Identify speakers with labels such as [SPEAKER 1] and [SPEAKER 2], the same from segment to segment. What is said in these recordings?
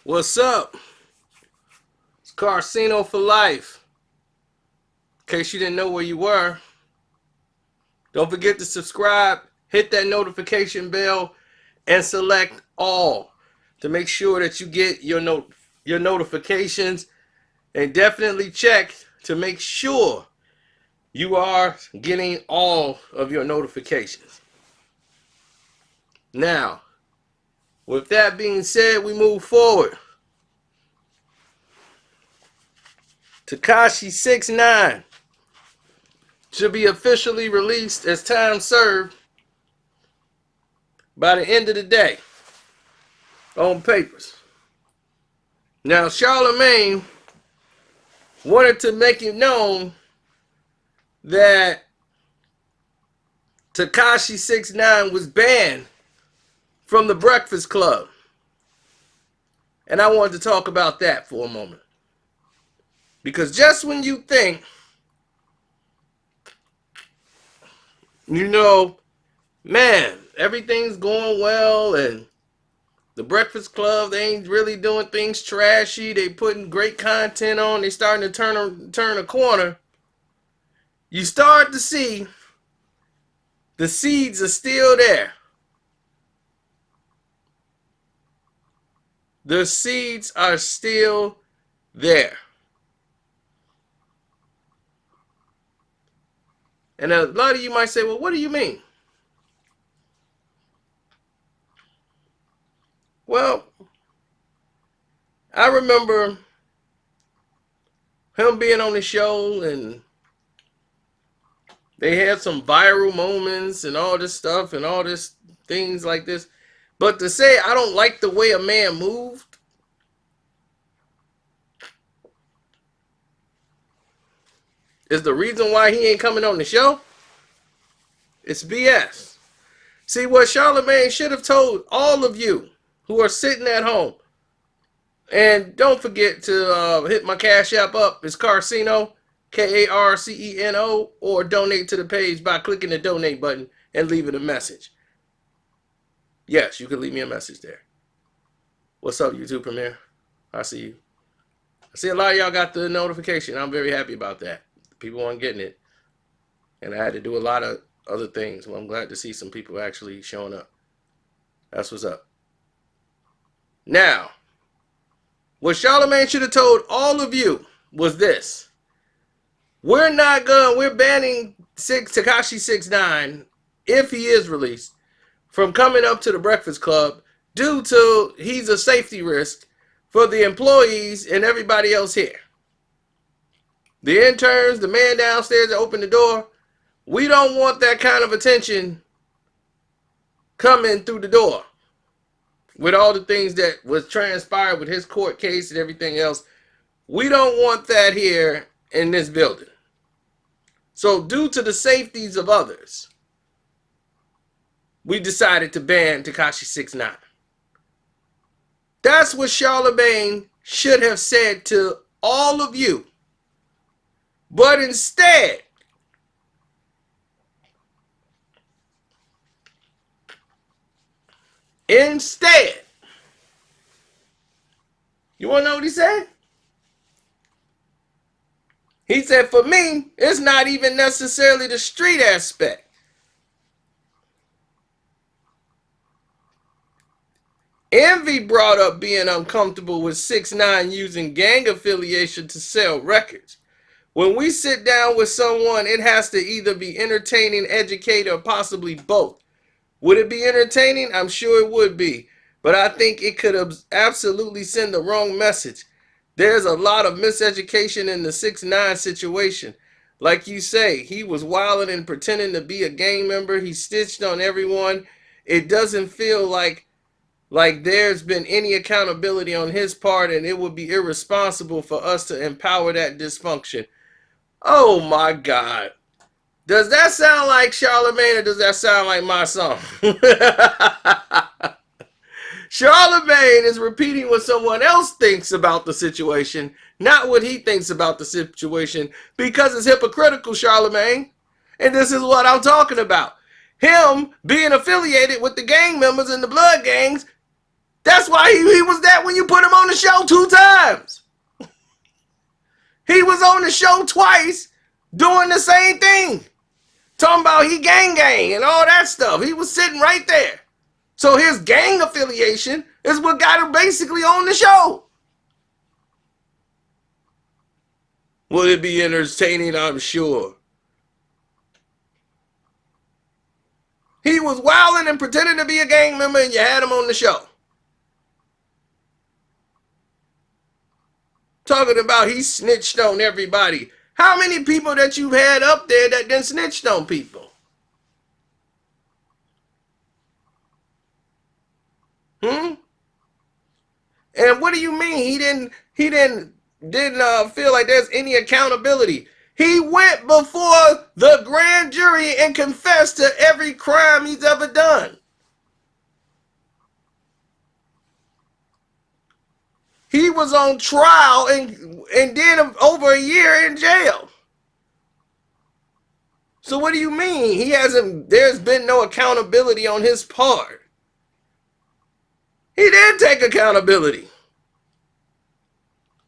[SPEAKER 1] What's up? It's Carcino for life. In case you didn't know where you were, don't forget to subscribe, hit that notification bell, and select all to make sure that you get your notifications. And definitely check to make sure you are getting all of your notifications. Now, with that being said, we move forward. Tekashi 6ix9ine should be officially released as time served by the end of the day on papers. Now, Charlamagne wanted to make it known that Tekashi 6ix9ine was banned from the Breakfast Club. And I wanted to talk about that for a moment. Because just when you think, man, everything's going well and the Breakfast Club, they ain't really doing things trashy. They putting great content on. They starting to turn a corner. You start to see the seeds are still there. The seeds are still there. And a lot of you might say, well, what do you mean? Well, I remember him being on the show and they had some viral moments and all this stuff and all this things like this. But to say I don't like the way a man moved is the reason why he ain't coming on the show? It's BS. See, what Charlamagne should have told all of you who are sitting at home, and don't forget to hit my Cash App up. It's Carcino, Karceno, or donate to the page by clicking the donate button and leaving a message. Yes, you can leave me a message there. What's up, YouTube Premiere? I see you. I see a lot of y'all got the notification. I'm very happy about that. People aren't getting it. And I had to do a lot of other things. Well, I'm glad to see some people actually showing up. That's what's up. Now, what Charlamagne should have told all of you was this. We're banning Tekashi 6ix9ine, if he is released, from coming up to the Breakfast Club due to he's a safety risk for the employees and everybody else here. The interns, the man downstairs that opened the door, we don't want that kind of attention coming through the door with all the things that was transpired with his court case and everything else. We don't want that here in this building. So due to the safeties of others, we decided to ban Tekashi 6ix9ine. That's what Charlamagne should have said to all of you. But instead, you want to know what he said? He said, for me, it's not even necessarily the street aspect. Envy brought up being uncomfortable with 6ix9ine using gang affiliation to sell records. When we sit down with someone, it has to either be entertaining, educated, or possibly both. Would it be entertaining? I'm sure it would be. But I think it could absolutely send the wrong message. There's a lot of miseducation in the 6ix9ine situation. Like you say, he was wilding and pretending to be a gang member. He stitched on everyone. It doesn't feel like there's been any accountability on his part, and it would be irresponsible for us to empower that dysfunction. Oh my God. Does that sound like Charlamagne or does that sound like my song? Charlamagne is repeating what someone else thinks about the situation, not what he thinks about the situation, because it's hypocritical, Charlamagne. And this is what I'm talking about. Him being affiliated with the gang members and the blood gangs That's why he was that when you put him on the show 2 times. He was on the show twice doing the same thing. Talking about he gang and all that stuff. He was sitting right there. So his gang affiliation is what got him basically on the show. Will it be entertaining? I'm sure. He was wilding and pretending to be a gang member and you had him on the show. Talking about he snitched on everybody. How many people that you've had up there that then snitched on people? And what do you mean he didn't feel like there's any accountability? He went before the grand jury and confessed to every crime he's ever done. He was on trial and did over a year in jail. So what do you mean? There's been no accountability on his part. He did take accountability.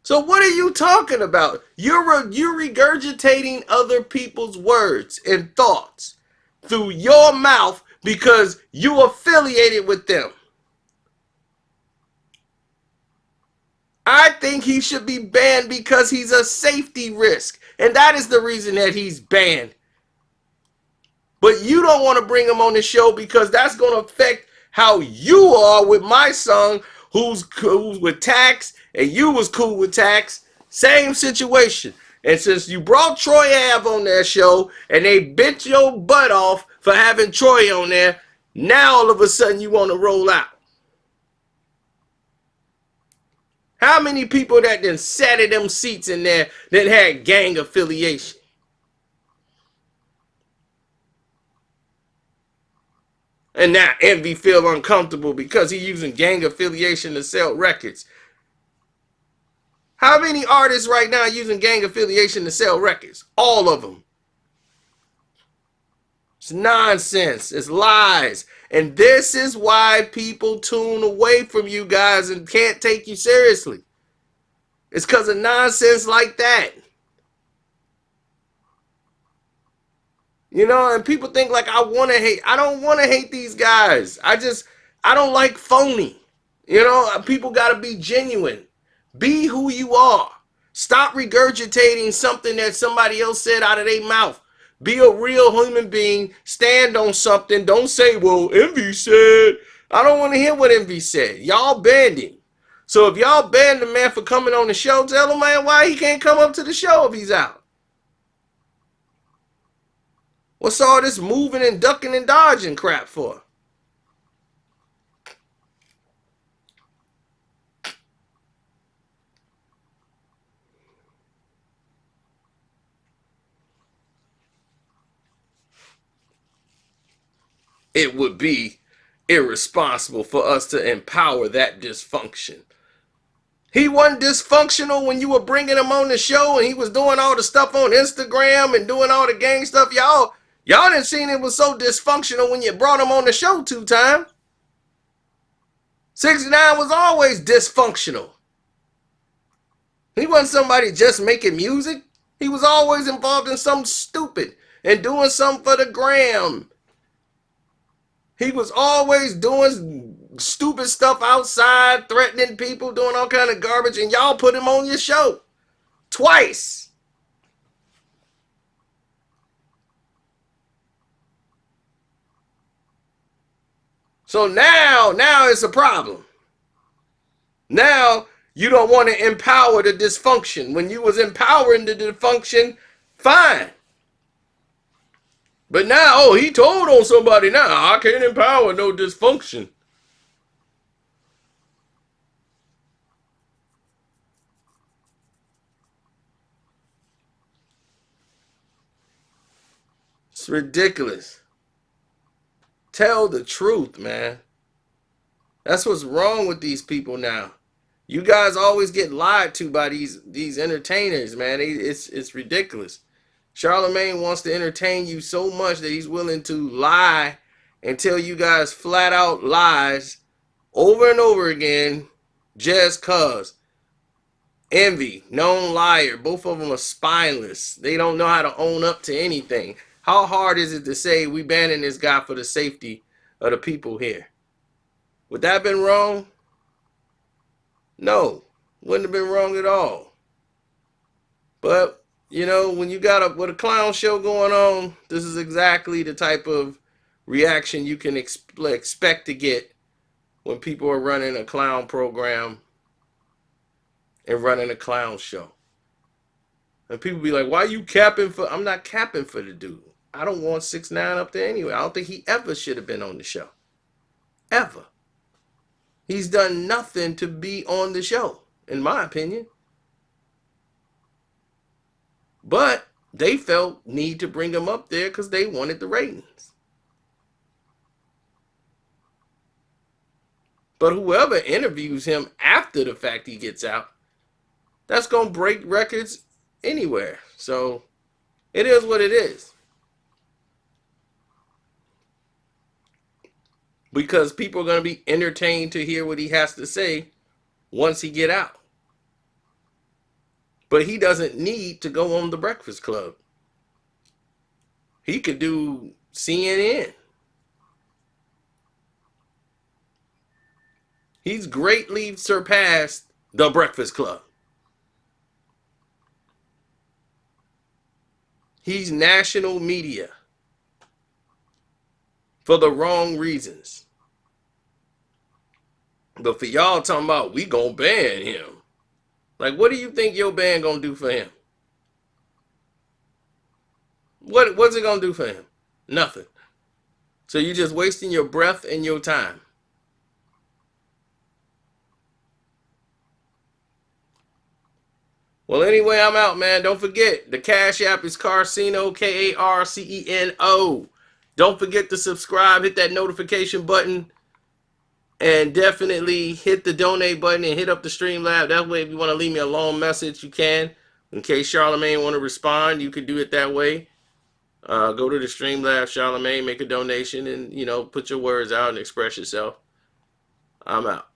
[SPEAKER 1] So what are you talking about? You're regurgitating other people's words and thoughts through your mouth because you affiliated with them. I think he should be banned because he's a safety risk. And that is the reason that he's banned. But you don't want to bring him on the show because that's going to affect how you are with my son who's with Tax and you was cool with Tax. Same situation. And since you brought Troy Ave on their show and they bent your butt off for having Troy on there, now all of a sudden you want to roll out. How many people that then sat in them seats in there that had gang affiliation? And now Envy feel uncomfortable because he using gang affiliation to sell records. How many artists right now using gang affiliation to sell records? All of them. It's nonsense. It's lies. And this is why people tune away from you guys and can't take you seriously. It's because of nonsense like that. You know, and people think like I want to hate. I don't want to hate these guys. I don't like phony. You know, people got to be genuine. Be who you are. Stop regurgitating something that somebody else said out of their mouth. Be a real human being. Stand on something. Don't say, well, Envy said. I don't want to hear what Envy said. Y'all banned him. So if y'all banned the man for coming on the show, tell him, man, why he can't come up to the show if he's out. What's all this moving and ducking and dodging crap for? It would be irresponsible for us to empower that dysfunction. He wasn't dysfunctional when you were bringing him on the show and he was doing all the stuff on Instagram and doing all the gang stuff. Y'all didn't see it was so dysfunctional when you brought him on the show 2 times. 6ix9ine was always dysfunctional. He wasn't somebody just making music. He was always involved in something stupid and doing something for the gram. He was always doing stupid stuff outside, threatening people, doing all kind of garbage, and y'all put him on your show twice. So now it's a problem. Now you don't want to empower the dysfunction. When you was empowering the dysfunction, fine. But now, oh, he told on somebody now. I can't empower no dysfunction. It's ridiculous. Tell the truth, man. That's what's wrong with these people now. You guys always get lied to by these entertainers, man. It's ridiculous. Charlamagne wants to entertain you so much that he's willing to lie and tell you guys flat out lies over and over again, just cause. Envy, known liar. Both of them are spineless. They don't know how to own up to anything. How hard is it to say we banning this guy for the safety of the people here? Would that have been wrong? No, wouldn't have been wrong at all. But you know, when you got with a clown show going on, this is exactly the type of reaction you can expect to get when people are running a clown program and running a clown show. And people be like, why you capping for? I'm not capping for the dude. I don't want 6ix9ine up there anyway. I don't think he ever should have been on the show. Ever. He's done nothing to be on the show, in my opinion. But they felt need to bring him up there because they wanted the ratings. But whoever interviews him after the fact he gets out, that's going to break records anywhere. So it is what it is. Because people are going to be entertained to hear what he has to say once he get out. But he doesn't need to go on the Breakfast Club. He could do CNN. He's greatly surpassed the Breakfast Club. He's national media for the wrong reasons. But for y'all talking about we gonna ban him. Like, what do you think your ban gonna do for him? What's it gonna do for him? Nothing. So you're just wasting your breath and your time. Well, anyway, I'm out, man. Don't forget, the Cash App is Carceno, Karceno. Don't forget to subscribe, hit that notification button, and definitely hit the donate button and hit up the Streamlab. That way, if you want to leave me a long message, you can. In case Charlamagne want to respond, you can do it that way. Go to the Streamlab, Charlamagne, make a donation, and, you know, put your words out and express yourself. I'm out.